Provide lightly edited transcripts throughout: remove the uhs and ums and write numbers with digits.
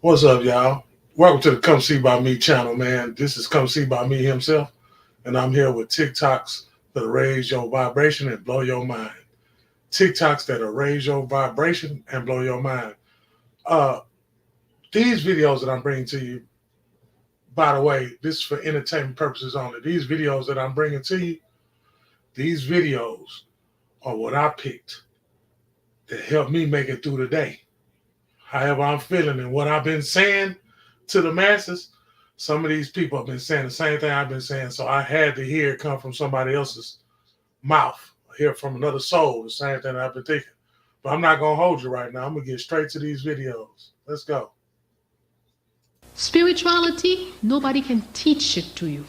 What's up, y'all? Welcome to the Come See By Me channel, man. This is Come See By Me himself, and I'm here with TikToks that'll raise your vibration and blow your mind. TikToks that'll raise your vibration and blow your mind. These videos that I'm bringing to you, by the way, this is for entertainment purposes only. These videos that I'm bringing to you, these videos are what I picked that helped me make it through the day. However I'm feeling and what I've been saying to the masses, some of these people have been saying the same thing I've been saying, so I had to hear it come from somebody else's mouth, hear from another soul, the same thing I've been thinking. But I'm not going to hold you right now. I'm going to get straight to these videos. Let's go. Spirituality, nobody can teach it to you.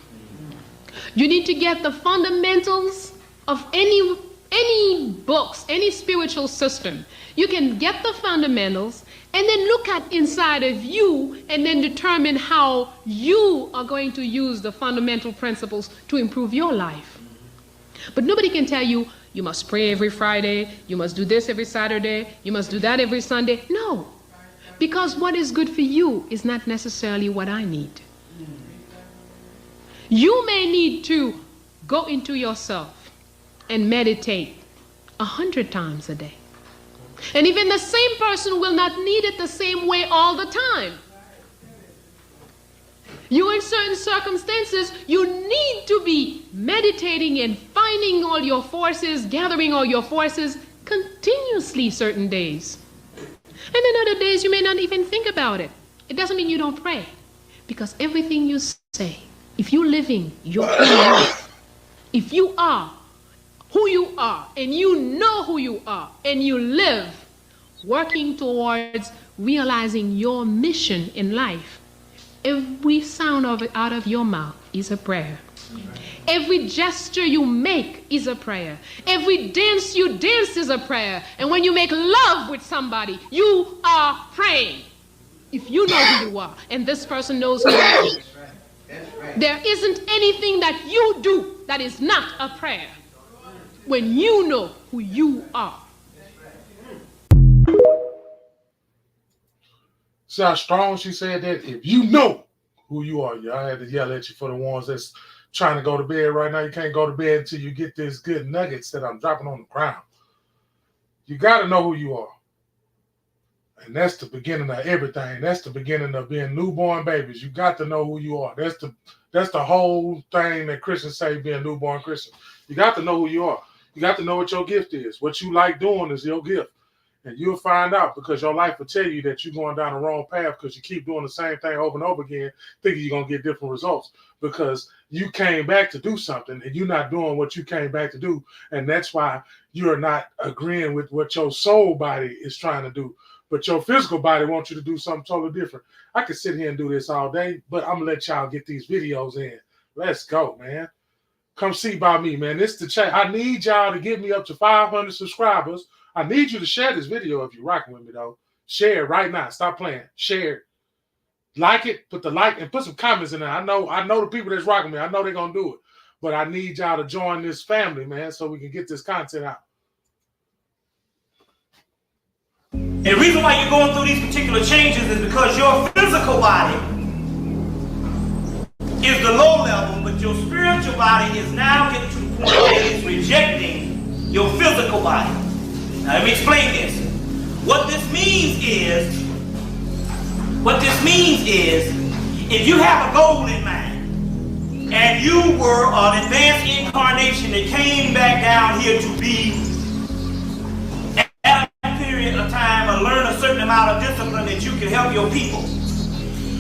You need to get the fundamentals of any books, any spiritual system. You can get the fundamentals and then look at inside of you and then determine how you are going to use the fundamental principles to improve your life. But nobody can tell you, you must pray every Friday, you must do this every Saturday, you must do that every Sunday. No, because what is good for you is not necessarily what I need. You may need to go into yourself and meditate 100 times a day. And even the same person will not need it the same way all the time. You, in certain circumstances, you need to be meditating and finding all your forces, gathering all your forces continuously certain days. And then other days you may not even think about it. It doesn't mean you don't pray. Because everything you say, if you're living your own life, if you are who you are, and you know who you are, and you live working towards realizing your mission in life, every sound of it out of your mouth is a prayer. Every gesture you make is a prayer. Every dance you dance is a prayer. And when you make love with somebody, you are praying. If you know who you are, and this person knows who you are, there isn't anything that you do that is not a prayer. When you know who you are. See how strong she said that? If you know who you are. Yeah, I had to yell at you for the ones that's trying to go to bed right now. You can't go to bed until you get this good nuggets that I'm dropping on the ground. You got to know who you are. And that's the beginning of everything. That's the beginning of being newborn babies. You got to know who you are. That's the whole thing that Christians say being newborn Christian. You got to know who you are. You got to know what your gift is. What you like doing is your gift. And you'll find out because your life will tell you that you're going down the wrong path because you keep doing the same thing over and over again, thinking you're going to get different results because you came back to do something and you're not doing what you came back to do. And that's why you're not agreeing with what your soul body is trying to do. But your physical body wants you to do something totally different. I could sit here and do this all day, but I'm going to let y'all get these videos in. Let's go, man. Come see by me, man. This is the chat. I need y'all to get me up to 500 subscribers. I need you to share this video if you're rocking with me, though. Share it right now. Stop playing. Share it. Like it. Put the like and put some comments in there. I know the people that's rocking me. I know they're going to do it. But I need y'all to join this family, man, so we can get this content out. And the reason why you're going through these particular changes is because your physical body is the low level, but your spiritual body is now getting to the point where it's rejecting your physical body. Now let me explain this. What this means is, if you have a goal in mind, and you were an advanced incarnation that came back down here to be at a period of time and learn a certain amount of discipline that you can help your people.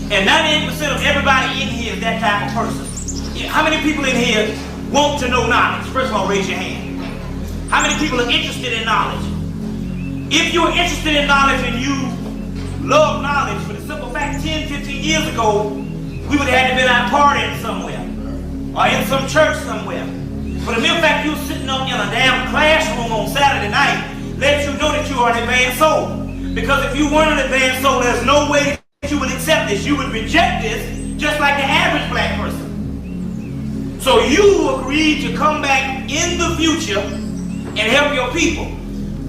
And 98% of everybody in here is that type of person. How many people in here want to know knowledge? First of all, raise your hand. How many people are interested in knowledge? If you're interested in knowledge and you love knowledge, for the simple fact, 10, 15 years ago, we would have had to been out partying somewhere or in some church somewhere. For the mere fact you're sitting up in a damn classroom on Saturday night lets you know that you are an advanced soul. Because if you weren't an advanced soul, there's no way that you would accept this. You would reject this just like the average black person. So you agreed to come back in the future and help your people.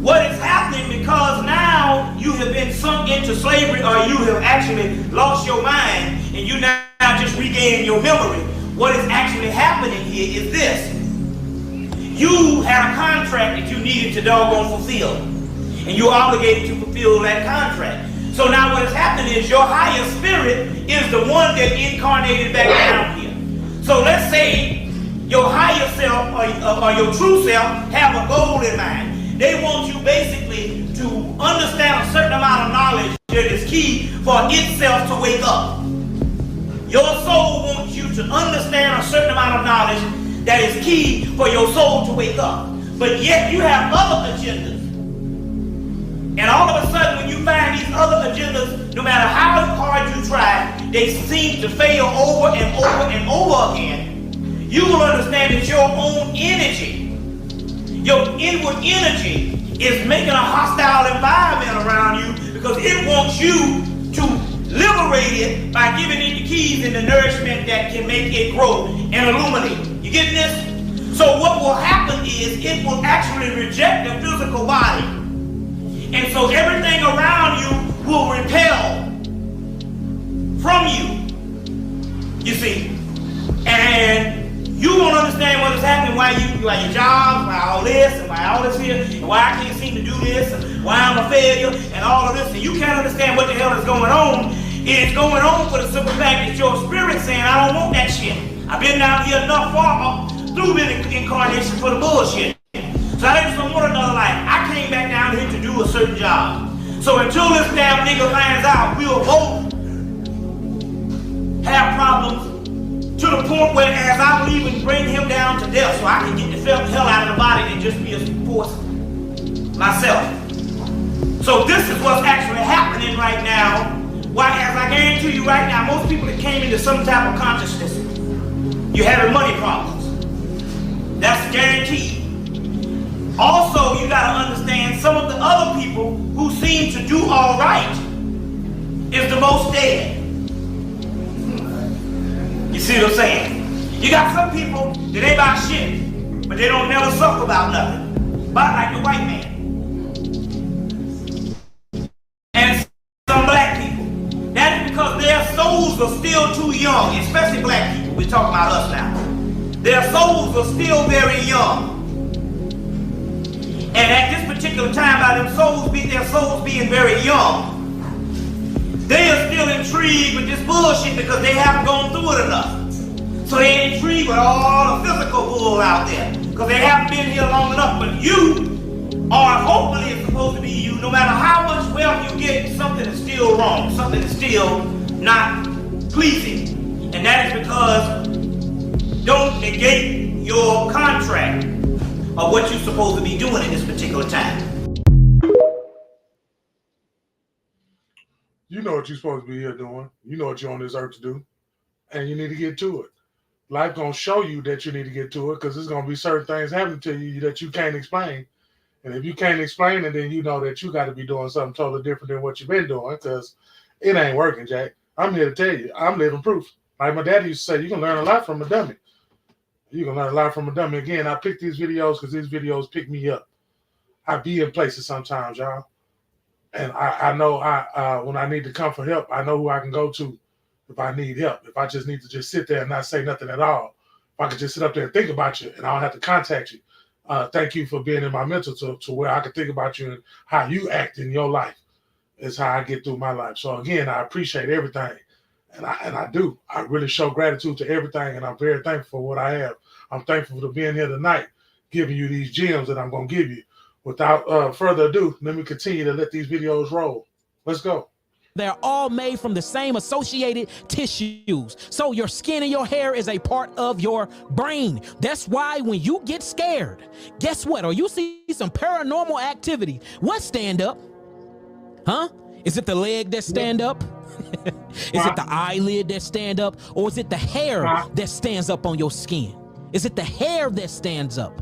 What is happening, because now you have been sunk into slavery, or you have actually lost your mind and you now just regain your memory. What is actually happening here is this. You had a contract that you needed to doggone fulfill, and you're obligated to fulfill that contract. So now what has happened is your higher spirit is the one that incarnated back down here. So let's say your higher self or your true self have a goal in mind. They want you basically to understand a certain amount of knowledge that is key for itself to wake up. Your soul wants you to understand a certain amount of knowledge that is key for your soul to wake up. But yet you have other agendas. And all of a sudden when you find these other agendas, no matter how hard you try, they seem to fail over and over and over again. You will understand that your own energy, your inward energy, is making a hostile environment around you because it wants you to liberate it by giving it the keys and the nourishment that can make it grow and illuminate. You getting this? So what will happen is it will actually reject the physical body. And so everything around you will repel from you. You see? And you won't understand what is happening, why your job, why all this, and why all this here, and why I can't seem to do this, and why I'm a failure, and all of this, and you can't understand what the hell is going on. It's going on for the simple fact that your spirit's saying, I don't want that shit. I've been down here enough far through the incarnation for the bullshit. So I just don't want another life. I came back down here to do a certain job. So until this damn nigga finds out, we'll both have problems to the point where as I will even bring him down to death so I can get the hell out of the body and just be a force myself. So this is what's actually happening right now. Why, as I guarantee you right now, most people that came into some type of consciousness, you're having money problems. That's guaranteed. Also, you got to understand some of the other people who seem to do all right is the most dead. You see what I'm saying? You got some people that ain't about shit, but they don't never suffer about nothing. About like the white man. And some black people. That is because their souls are still too young, especially black people. We're talking about us now. Their souls are still very young. And at this particular time, by their souls being very young, they are still intrigued with this bullshit because they haven't gone through it enough. So they're intrigued with all the physical bull out there because they haven't been here long enough. But you are, hopefully it's supposed to be you, no matter how much wealth you get, something is still wrong. Something is still not pleasing. And that is because don't negate your contract of what you're supposed to be doing at this particular time. You know what you're supposed to be here doing. You know what you're on this earth to do. And you need to get to it. Life gonna show you that you need to get to it because there's gonna be certain things happening to you that you can't explain. And if you can't explain it, then you know that you got to be doing something totally different than what you've been doing because it ain't working, Jack. I'm here to tell you. I'm living proof. Like my daddy used to say, you can learn a lot from a dummy. You can learn a lot from a dummy. Again, I pick these videos because these videos pick me up. I be in places sometimes, y'all. And I know when I need to come for help, I know who I can go to if I need help. If I just need to just sit there and not say nothing at all. If I could just sit up there and think about you and I don't have to contact you. Thank you for being in my mental to where I can think about you and how you act in your life is how I get through my life. So again, I appreciate everything. And I do. I really show gratitude to everything and I'm very thankful for what I have. I'm thankful for being here tonight, giving you these gems that I'm going to give you. Without further ado, let me continue to let these videos roll. Let's go. They're all made from the same associated tissues. So your skin and your hair is a part of your brain. That's why when you get scared, guess what? Or you see some paranormal activity, what stand up? Huh? Is it the leg that stand up? Is it the eyelid that stand up? Or is it the hair that stands up on your skin? Is it the hair that stands up?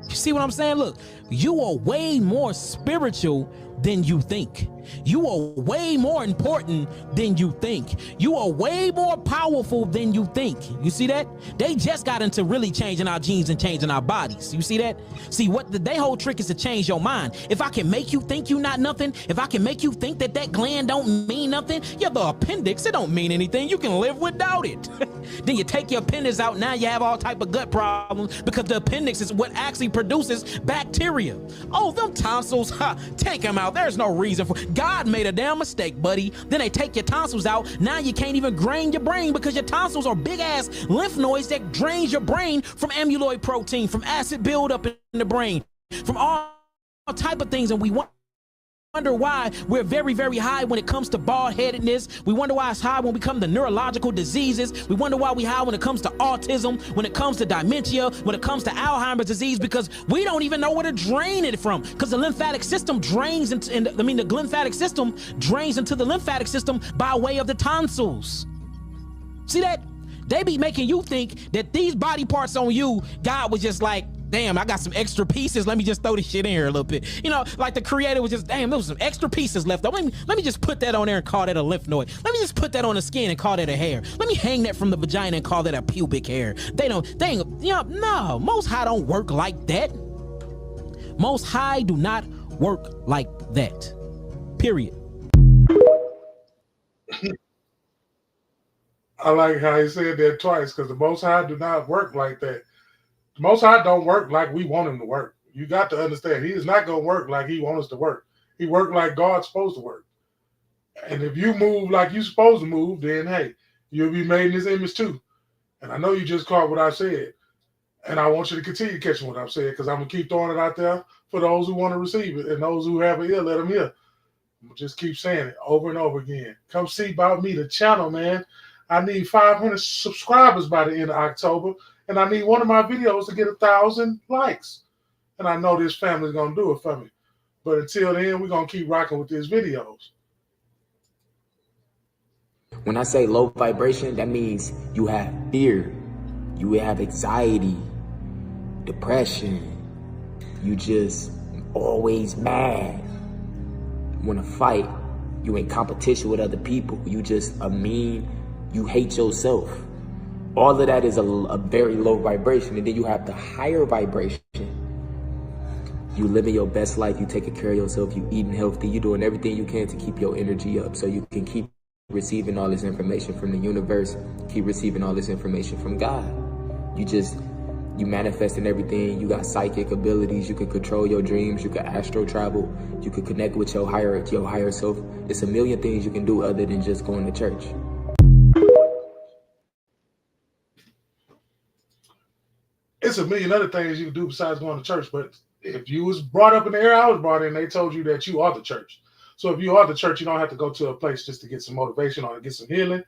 You see what I'm saying? Look, you are way more spiritual than you think. You are way more important than you think. You are way more powerful than you think. You see that? They just got into really changing our genes and changing our bodies. You see that? See, their whole trick is to change your mind. If I can make you think you not nothing, if I can make you think that gland don't mean nothing, yeah, the appendix, it don't mean anything. You can live without it. Then you take your appendix out, now you have all type of gut problems because the appendix is what actually produces bacteria. Oh, them tonsils, take them out. There's no reason for God made a damn mistake, buddy. Then they take your tonsils out. Now you can't even drain your brain because your tonsils are big ass lymph nodes that drains your brain from amyloid protein, from acid buildup in the brain, from all type of things. And we wonder why we're very, very high when it comes to bald-headedness. We wonder why it's high when we come to neurological diseases. We wonder why we high when it comes to autism, when it comes to dementia, when it comes to Alzheimer's disease, because we don't even know where to drain it from. Because the lymphatic system drains into, the lymphatic system drains into the lymphatic system by way of the tonsils. See that? They be making you think that these body parts on you, God was just like, damn, I got some extra pieces. Let me just throw this shit in here a little bit. You know, like the creator was just, damn, there was some extra pieces left. Let me just put that on there and call that a lymph node. Let me just put that on the skin and call that a hair. Let me hang that from the vagina and call that a pubic hair. They ain't, you know, no, Most High don't work like that. Most High do not work like that. Period. I like how he said that twice, because the Most High do not work like that. The Most High don't work like we want him to work. You got to understand, he is not going to work like he wants us to work. He work like God's supposed to work. And if you move like you're supposed to move, then, hey, you'll be made in his image too. And I know you just caught what I said. And I want you to continue catching what I've said, because I'm going to keep throwing it out there for those who want to receive it. And those who have an ear, let them hear. Just keep saying it over and over again. Come see about me, the channel, man. I need 500 subscribers by the end of October, and I need one of my videos to get 1,000 likes. And I know this family's going to do it for me. But until then, we're going to keep rocking with these videos. When I say low vibration, that means you have fear, you have anxiety, depression, you just always mad. You want to fight, you in competition with other people, you just a mean, you hate yourself. All of that is a very low vibration. And then you have the higher vibration. You living your best life, you taking care of yourself, you eating healthy, you doing everything you can to keep your energy up so you can keep receiving all this information from the universe, keep receiving all this information from God. You manifesting everything. You got psychic abilities, you can control your dreams, you can astral travel, you can connect with your higher self. It's a million things you can do other than just going to church. It's a million other things you can do besides going to church. But if you was brought up in the area I was brought in, they told you that you are the church. So if you are the church, you don't have to go to a place just to get some motivation or to get some healing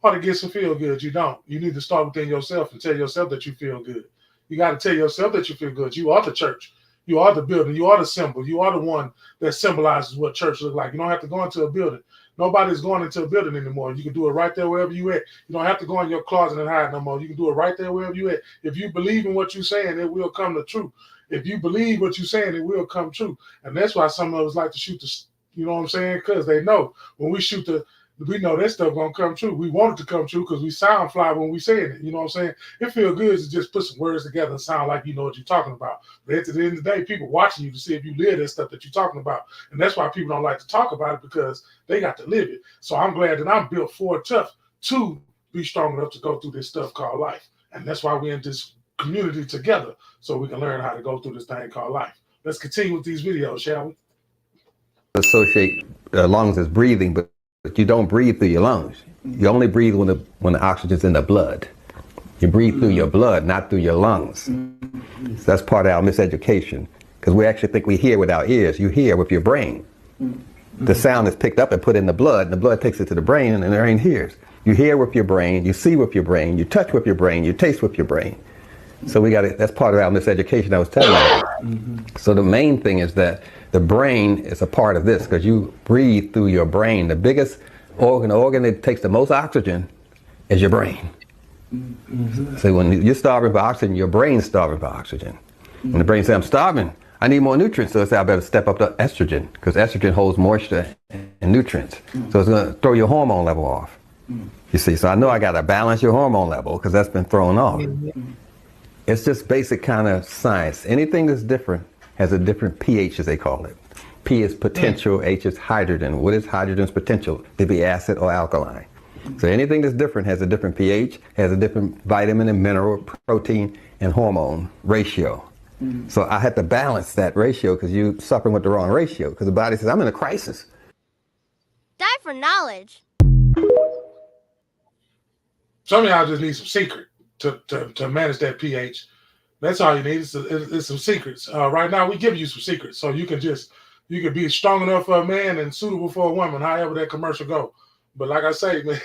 or to get some feel good. You don't. You need to start within yourself and tell yourself that you feel good. You got to tell yourself that you feel good. You are the church. You are the building. You are the symbol. You are the one that symbolizes what church looks like. You don't have to go into a building. Nobody's going into a building anymore. You can do it right there wherever you at. You don't have to go in your closet and hide no more. You can do it right there wherever you at. If you believe in what you're saying, it will come to true. If you believe what you're saying, it will come true. And that's why some of us like to shoot the, you know what I'm saying? Because they know when we shoot we know that stuff gonna come true. We want it to come true because we sound fly when we saying it. You know what I'm saying? It feels good to just put some words together and sound like you know what you're talking about. But at the end of the day, people watching you to see if you live that stuff that you're talking about. And that's why people don't like to talk about it, because they got to live it. So I'm glad that I'm built for tough to be strong enough to go through this stuff called life. And that's why we're in this community together, so we can learn how to go through this thing called life. Let's continue with these videos, shall we? Associate lungs as breathing, but you don't breathe through your lungs. You only breathe when the oxygen's in the blood. You breathe through your blood, not through your lungs. So that's part of our miseducation, because we actually think we hear with our ears. You hear with your brain. The sound is picked up and put in the blood, and the blood takes it to the brain, and the brain hears. You hear with your brain, you see with your brain, you touch with your brain, you taste with your brain. So that's part of our miseducation I was telling you. So the main thing is that the brain is a part of this, because you breathe through your brain. The biggest organ that takes the most oxygen is your brain. So when you're starving for oxygen, your brain's starving for oxygen. When the brain says, I'm starving, I need more nutrients, so I say I better step up the estrogen, because estrogen holds moisture and nutrients. So it's going to throw your hormone level off. You see, so I know I got to balance your hormone level, because that's been thrown off. It's just basic kind of science. Anything that's different has a different pH, as they call it. P is potential, H is hydrogen. What is hydrogen's potential? To be acid or alkaline. So anything that's different has a different pH, has a different vitamin and mineral, protein, and hormone ratio. So I had to balance that ratio, because you're suffering with the wrong ratio, because the body says, I'm in a crisis. Die for knowledge. Some of y'all just need some secret to manage that pH. That's all you need. It's some secrets. Right now, we give you some secrets, so you can be strong enough for a man and suitable for a woman, however that commercial go. But like I say, man,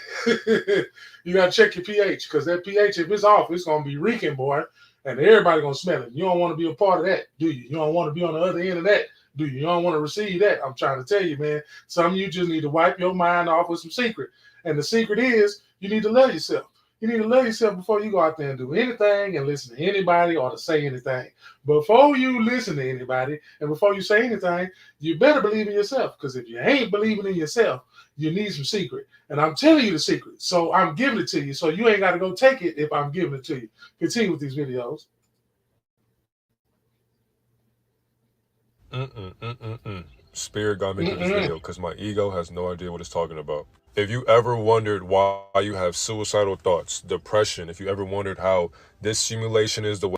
you gotta check your pH, because that pH, if it's off, it's gonna be reeking, boy, and everybody gonna smell it. You don't want to be a part of that, do you? You don't want to be on the other end of that, do you? You don't want to receive that. I'm trying to tell you, man. Some of you just need to wipe your mind off with some secret, and the secret is you need to love yourself. You need to love yourself before you go out there and do anything and listen to anybody or to say anything. Before you listen to anybody and before you say anything, you better believe in yourself. Because if you ain't believing in yourself, you need some secret. And I'm telling you the secret. So I'm giving it to you. So you ain't got to go take it if I'm giving it to you. Continue with these videos. Spirit got me through this video because my ego has no idea what it's talking about. If you ever wondered why you have suicidal thoughts, depression, if you ever wondered how this simulation is the way.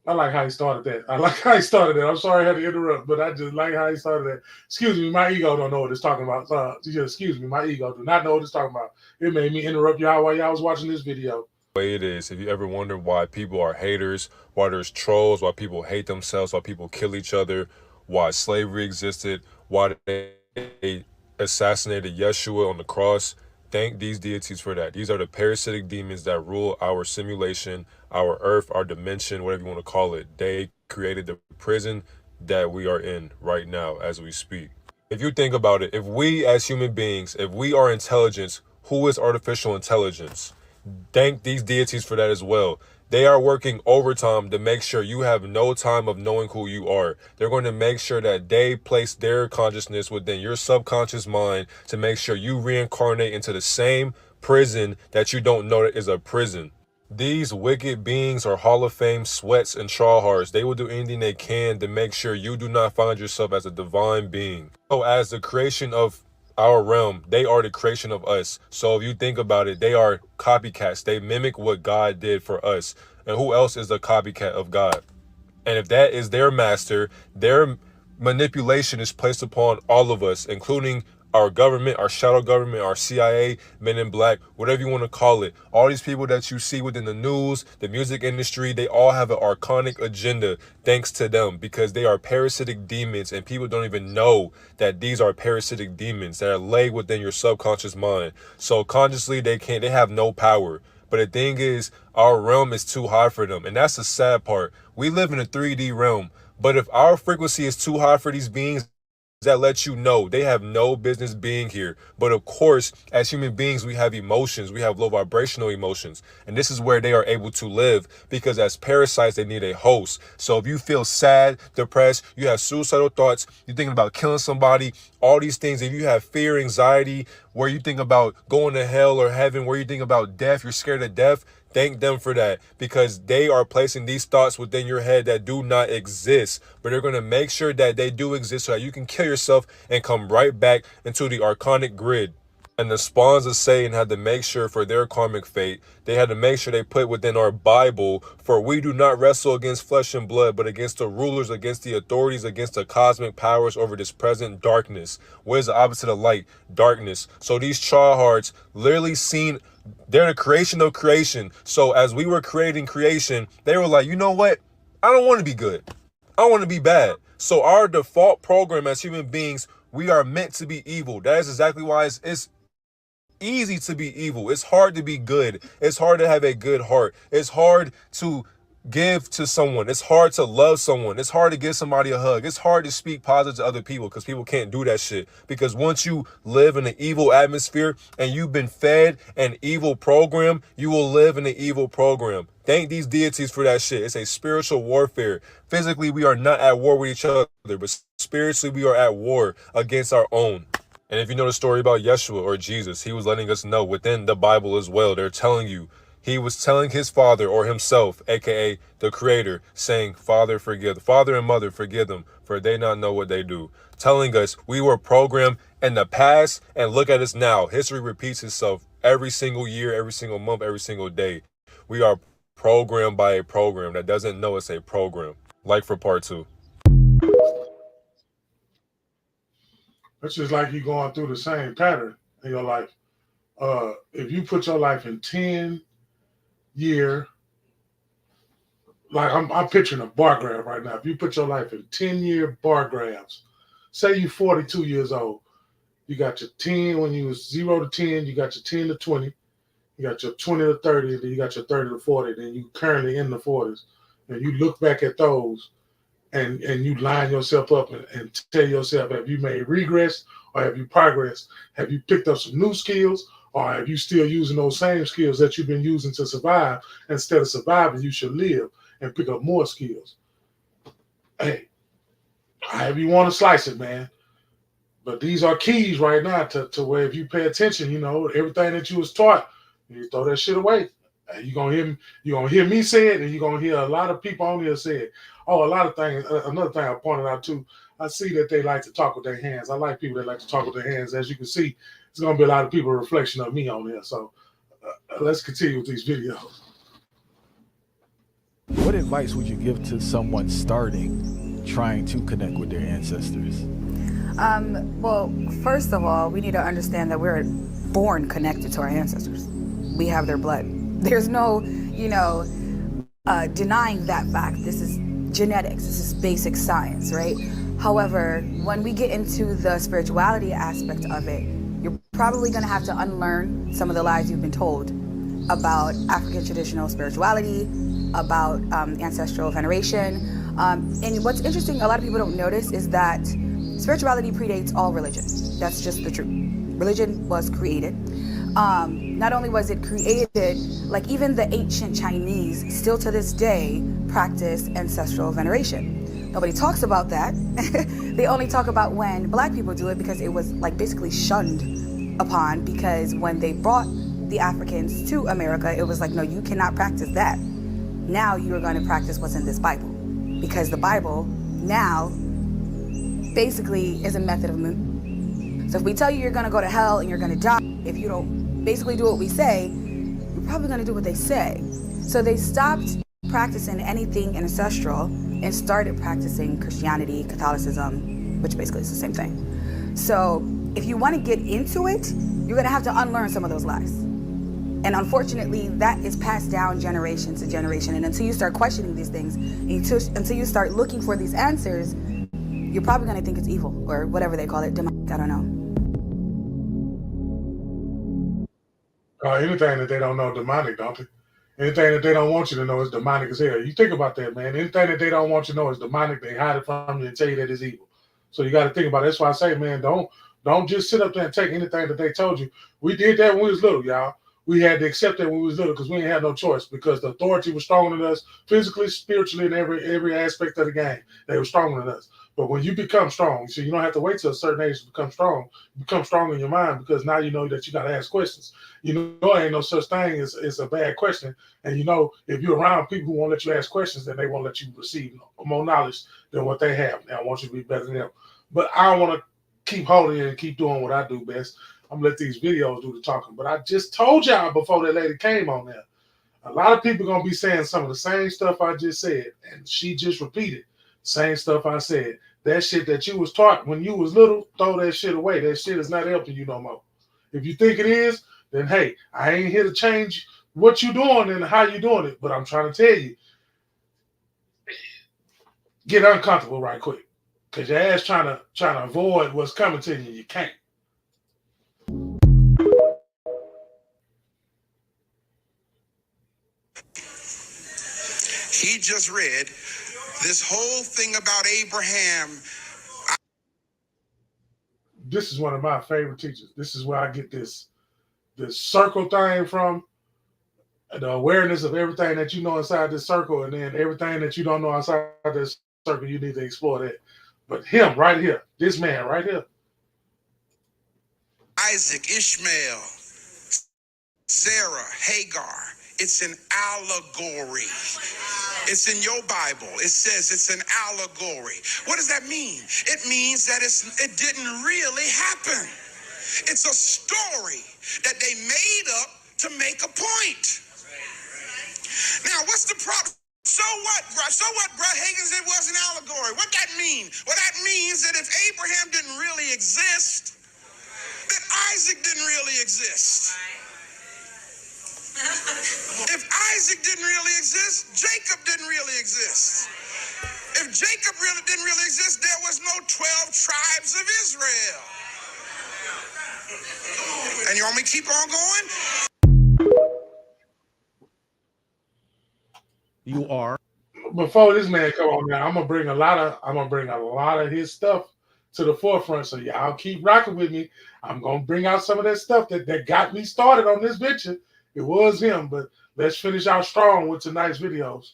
I like how he started that. I'm sorry I had to interrupt, but I just like how he started that. Excuse me, my ego don't know what it's talking about. Excuse me, my ego do not know what it's talking about. It made me interrupt y'all while y'all was watching this video. Way it is. If you ever wondered why people are haters, why there's trolls, why people hate themselves, why people kill each other, why slavery existed, why they assassinated Yeshua on the cross, thank these deities for that. These are the parasitic demons that rule our simulation, our earth, our dimension, whatever you want to call it. They created the prison that we are in right now as we speak. If you think about it, if we as human beings, if we are intelligence, who is artificial intelligence? Thank these deities for that as well. They are working overtime to make sure you have no time of knowing who you are. They're going to make sure that they place their consciousness within your subconscious mind to make sure you reincarnate into the same prison that you don't know that is a prison. These wicked beings are Hall of Fame sweats and tryhards. They will do anything they can to make sure you do not find yourself as a divine being. So as the creation of our realm, they are the creation of us. So if you think about it, they are copycats. They mimic what God did for us. And who else is the copycat of God? And if that is their master, their manipulation is placed upon all of us, including our government, our shadow government, our CIA, Men in Black, whatever you want to call it. All these people that you see within the news, the music industry, they all have an archonic agenda thanks to them, because they are parasitic demons, and people don't even know that these are parasitic demons that are laid within your subconscious mind. So consciously they have no power. But the thing is, our realm is too high for them. And that's the sad part. We live in a 3D realm. But if our frequency is too high for these beings, that lets you know they have no business being here. But of course, as human beings, we have emotions. We have low vibrational emotions. And this is where they are able to live, because as parasites, they need a host. So if you feel sad, depressed, you have suicidal thoughts, you're thinking about killing somebody, all these things, if you have fear, anxiety, where you think about going to hell or heaven, where you think about death, you're scared of death, thank them for that, because they are placing these thoughts within your head that do not exist, but they're going to make sure that they do exist so that you can kill yourself and come right back into the archonic grid. And the spawns of Satan had to make sure for their karmic fate, they had to make sure they put within our Bible, for we do not wrestle against flesh and blood, but against the rulers, against the authorities, against the cosmic powers over this present darkness. What is the opposite of light? Darkness. So these tryhards literally seen, they're the creation of creation. So as we were creating creation, they were like, you know what? I don't want to be good. I want to be bad. So our default program as human beings, we are meant to be evil. That is exactly why it's easy to be evil. It's hard to be good. It's hard to have a good heart. It's hard to give to someone. It's hard to love someone. It's hard to give somebody a hug. It's hard to speak positive to other people because people can't do that shit. Because once you live in an evil atmosphere and you've been fed an evil program, you will live in an evil program. Thank these deities for that shit. It's a spiritual warfare. Physically, we are not at war with each other, but spiritually, we are at war against our own. And if you know the story about Yeshua or Jesus, he was letting us know within the Bible as well. They're telling you, he was telling his father or himself, aka the creator, saying, Father, Father and mother, forgive them, for they not know what they do. Telling us we were programmed in the past, and look at us now. History repeats itself every single year, every single month, every single day. We are programmed by a program that doesn't know it's a program. Like for part 2. It's just like you going through the same pattern in your life. If you put your life in 10-year, like I'm picturing a bar graph right now. If you put your life in 10-year bar graphs, say you're 42 years old, you got your 10 when you was 0 to 10, you got your 10 to 20, you got your 20 to 30, then you got your 30 to 40, then you currently in the 40s, and you look back at those and you line yourself up and tell yourself, have you made regress or have you progressed? Have you picked up some new skills or have you still using those same skills that you've been using to survive? Instead of surviving, you should live and pick up more skills. Hey, however you want to slice it, man. But these are keys right now to where if you pay attention, everything that you was taught, you throw that shit away. You're gonna hear me say it, and you're gonna hear a lot of people on here say it. Oh, a lot of things. Another thing I pointed out too, I see that they like to talk with their hands. I like people that like to talk with their hands. As you can see, it's gonna be a lot of people reflection of me on here. So let's continue with these videos. What advice would you give to someone starting, trying to connect with their ancestors? Well, first of all, we need to understand that we're born connected to our ancestors. We have their blood. There's no, denying that fact. This is genetics. This is basic science, right? However, when we get into the spirituality aspect of it, you're probably going to have to unlearn some of the lies you've been told about African traditional spirituality, about ancestral veneration. And what's interesting, a lot of people don't notice, is that spirituality predates all religion. That's just the truth. Religion was created. Not only was it created, like even the ancient Chinese still to this day practice ancestral veneration. Nobody talks about that. They only talk about when Black people do it because it was like basically shunned upon, because when they brought the Africans to America, it was like, no, you cannot practice that. Now you are going to practice what's in this Bible, because the Bible now basically is a method of movement. So if we tell you you're going to go to hell and you're going to die, if you don't basically do what we say, you're probably going to do what they say. So they stopped practicing anything ancestral and started practicing Christianity, Catholicism, which basically is the same thing. So if you want to get into it, you're going to have to unlearn some of those lies. And unfortunately, that is passed down generation to generation. And until you start questioning these things, until you start looking for these answers, you're probably going to think it's evil or whatever they call it, demonic, I don't know. Anything that they don't know demonic, don't they? Anything that they don't want you to know is demonic as hell. You think about that, man. Anything that they don't want you to know is demonic. They hide it from you and tell you that it's evil. So you got to think about it. That's why I say, man, don't just sit up there and take anything that they told you. We did that when we was little, y'all. We had to accept that when we was little because we didn't have no choice, because the authority was stronger than us physically, spiritually, in every aspect of the game. They were stronger than us. But when you become strong, so you don't have to wait till a certain age to become strong. You become strong in your mind, because now you know that you got to ask questions. You know, ain't no such thing as a bad question. And you know, if you're around people who won't let you ask questions, then they won't let you receive more knowledge than what they have. Now, I want you to be better than them. But I want to keep holding and keep doing what I do best. I'm going to let these videos do the talking. But I just told y'all before that lady came on there, a lot of people going to be saying some of the same stuff I just said. And she just repeated same stuff I said. That shit that you was taught when you was little, throw that shit away. That shit is not helping you no more. If you think it is, then hey, I ain't here to change what you doing and how you doing it. But I'm trying to tell you, get uncomfortable right quick. Because your ass trying to avoid what's coming to you. You can't. He just read this whole thing about Abraham. This is one of my favorite teachers. This is where I get this circle thing from. The awareness of everything that you know inside this circle, and then everything that you don't know outside this circle, you need to explore that. But him right here, this man right here. Isaac, Ishmael, Sarah, Hagar. It's an allegory. It's in your Bible. It says it's an allegory. What does that mean? It means that it didn't really happen. It's a story that they made up to make a point. Now, what's the problem? So what, bro? Hagen's, it was an allegory. What that mean? Well, that means that if Abraham didn't really exist, then Isaac didn't really exist. If Isaac didn't really exist, Jacob didn't really exist. If Jacob didn't really exist, there was no 12 tribes of Israel. And you want me to keep on going? You are. Before this man come on now, I'm gonna bring a lot of his stuff to the forefront. So y'all keep rocking with me. I'm gonna bring out some of that stuff that got me started on this venture. It was him, but let's finish out strong with tonight's videos.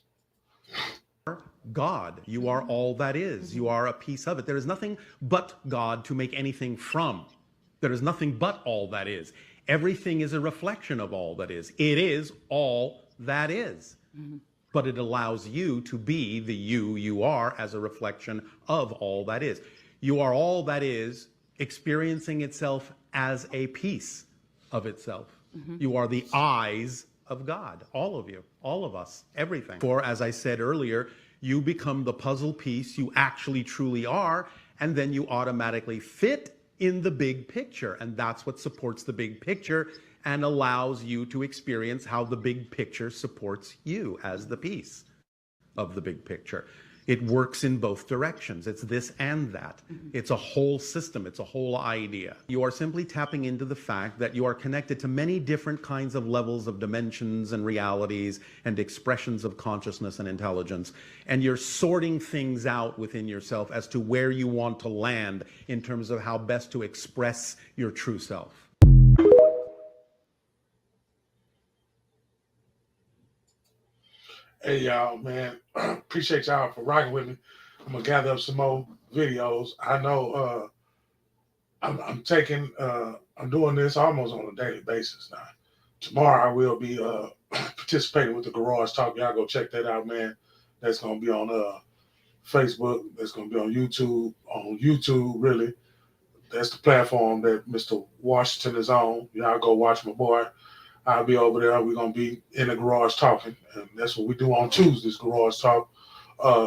God, you are all that is. You are a piece of it. There is nothing but God to make anything from. There is nothing but all that is. Everything is a reflection of all that is. It is all that is. Mm-hmm. But it allows you to be the you are as a reflection of all that is. You are all that is experiencing itself as a piece of itself. Mm-hmm. You are the eyes of God, all of you, all of us, everything. For as I said earlier, you become the puzzle piece you actually truly are, and then you automatically fit in the big picture. And that's what supports the big picture and allows you to experience how the big picture supports you as the piece of the big picture. It works in both directions. It's this and that. Mm-hmm. It's a whole system. It's a whole idea. You are simply tapping into the fact that you are connected to many different kinds of levels of dimensions and realities and expressions of consciousness and intelligence. And you're sorting things out within yourself as to where you want to land in terms of how best to express your true self. Hey y'all, man, appreciate y'all for rocking with me. I'm gonna gather up some more videos. I know I'm doing this almost on a daily basis now. Tomorrow I will be participating with the Garage Talk. Y'all go check that out, man. That's gonna be on Facebook. That's gonna be on YouTube. On YouTube, really. That's the platform that Mr. Washington is on. Y'all go watch my boy. I'll be over there. We're going to be in the garage talking. And that's what we do on Tuesdays, Garage Talk.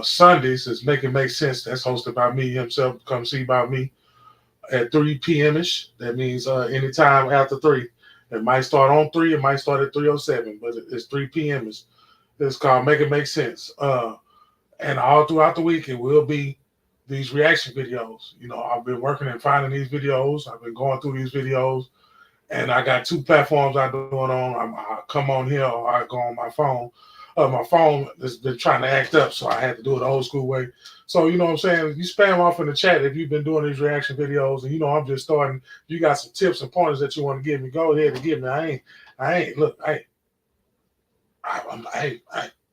Sundays is Make It Make Sense. That's hosted by me himself. Come see by me at 3 p.m.-ish. That means anytime after 3. It might start on 3. It might start at 3:07, but it's 3 p.m.-ish. It's called Make It Make Sense. And all throughout the week, it will be these reaction videos. You know, I've been working and finding these videos. I've been going through these videos. And I got 2 platforms I'm doing on. I come on here or I go on my phone. My phone has been trying to act up, so I had to do it the old school way. So, you know what I'm saying? You spam off in the chat if you've been doing these reaction videos. And, you know, I'm just starting. You got some tips and pointers that you want to give me, go ahead and give me.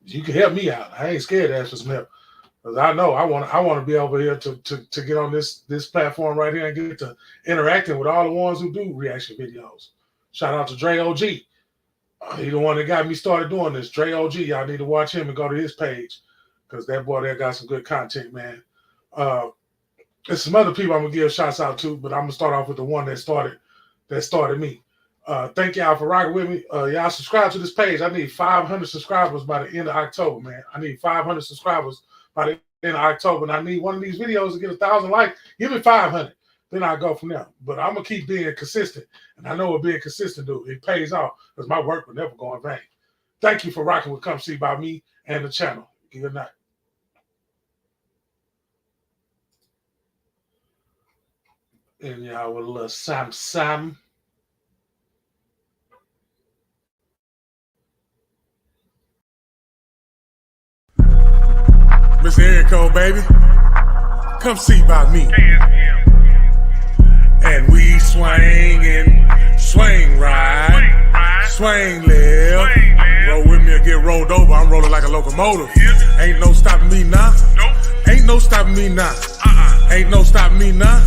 You can help me out. I ain't scared to ask for some help. Because I know I want to be over here to get on this platform right here and get to interacting with all the ones who do reaction videos. Shout out to Dre OG. He the one that got me started doing this. Dre OG, y'all need to watch him and go to his page because that boy there got some good content, man. There's some other people I'm gonna give shouts out to, but I'm gonna start off with the one that started me. Thank y'all for rocking with me. Y'all subscribe to this page. I need 500 subscribers by the end of October, man. I need 500 subscribers by the end of October, and I need one of these videos to get 1,000 likes. Give me 500, then I go from there. But I'm gonna keep being consistent, and I know what being consistent do. It pays off because my work will never go in vain. Thank you for rocking with Come See by me and the channel. Good night. And y'all with a little Sam. Mr. Erico, baby. Come see about me. And we swing and swing right, swing left. Roll with me or get rolled over. I'm rolling like a locomotive. Ain't no stopping me now. Ain't no stopping me now. Ain't no stopping me now.